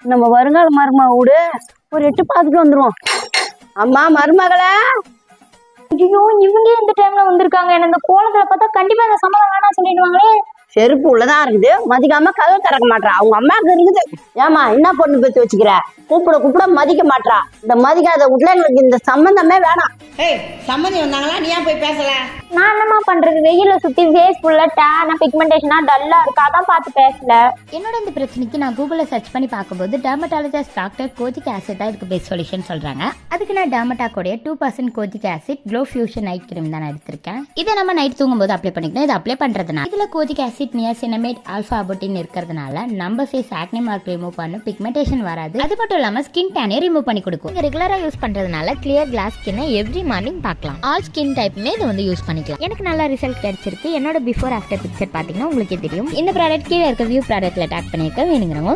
நம்ம வருங்கால மருமக விடு ஒரு எட்டு பார்த்துட்டு வந்துருவோம். அம்மா மருமகளே. ஐயோ இவங்க இந்த டைம்ல வந்திருக்காங்க. என்ன இந்த கோலத்துல பார்த்தா கண்டிப்பா இந்த சம்மதம் வேணாம் சொல்லிடுவாங்களே. செருப்பு உள்ளதான் இருக்குது, மதிக்காம கதவை திறக்க மாட்டா. அவங்க அம்மாவுக்கு இருக்குது. ஏமா என்ன பொண்ணு பெற்று வச்சுக்கிற? கூப்பிட மதிக்க மாட்டா. இந்த மதிக்காத வீட்டுல எங்களுக்கு இந்த சம்பந்தமே வேணாம். சம்மந்தி வந்தாங்களா? நீ ஏன் போய் பேசல? நான் என்னமா பண்றது, வெயில சுத்தி ஃபேஸ் ஃபுல்லா டேனா பிக்மெண்டேஷனா டல்லா இருக்கு, அதான் பார்த்து பேசல. என்னோட இந்த பிரச்சனைக்கு நான் கூகுள்ல சர்ச் பண்ணி பார்க்கும்போது டெர்மட்டாலஜிஸ்ட் டாக்டர் கோஜிக் ஆசிட் தான் இதுக்கு பெஸ்ட் சொல்யூஷன் சொல்றாங்க. அதுக்கு நான் டெர்மட்டாக்கோடைய 2% kojic acid glow fusion night cream தான் எடுத்திருக்கேன். இதை நம்ம நைட் தூங்கும்போது அப்ளை பண்ணிக்கணும். இதை அப்ளை பண்றதுனால இதுல கோஜிக் ஆசிட் நியாசினமேட் ஆல்ஃபா அபோட்டின் இருக்கிறதுனால நம்ம ஃபேஸ் ஆக்னி மார்க் ரிமூவ் பண்ண பிக்மெண்டேஷன் வராது. அது மட்டும் இல்லாம ஸ்கின் டேனை ரிமூவ் பண்ணி கொடுக்கும். நீங்க ரெகுலரா யூஸ் பண்றதுனால கிளியர் கிளாஸ் ஸ்கின்னை எவ்ரி மார்னிங் பார்க்கலாம். ஆல் ஸ்கின் டைப்புமே இதை வந்து யூஸ் பண்ணிக்கலாம். எனக்கு நல்ல ரிசல்ட் கிடைச்சிருக்கு. என்னோட பிஃபோர் ஆஃப்டர் பிக்சர் பாத்தீங்கன்னா உங்களுக்கே தெரியும். இந்த ப்ராடக்ட் கீழே இருக்க வியூ ப்ராடக்ட்ல டேக் பண்ணிருக்க வேணுங்கிறவங்க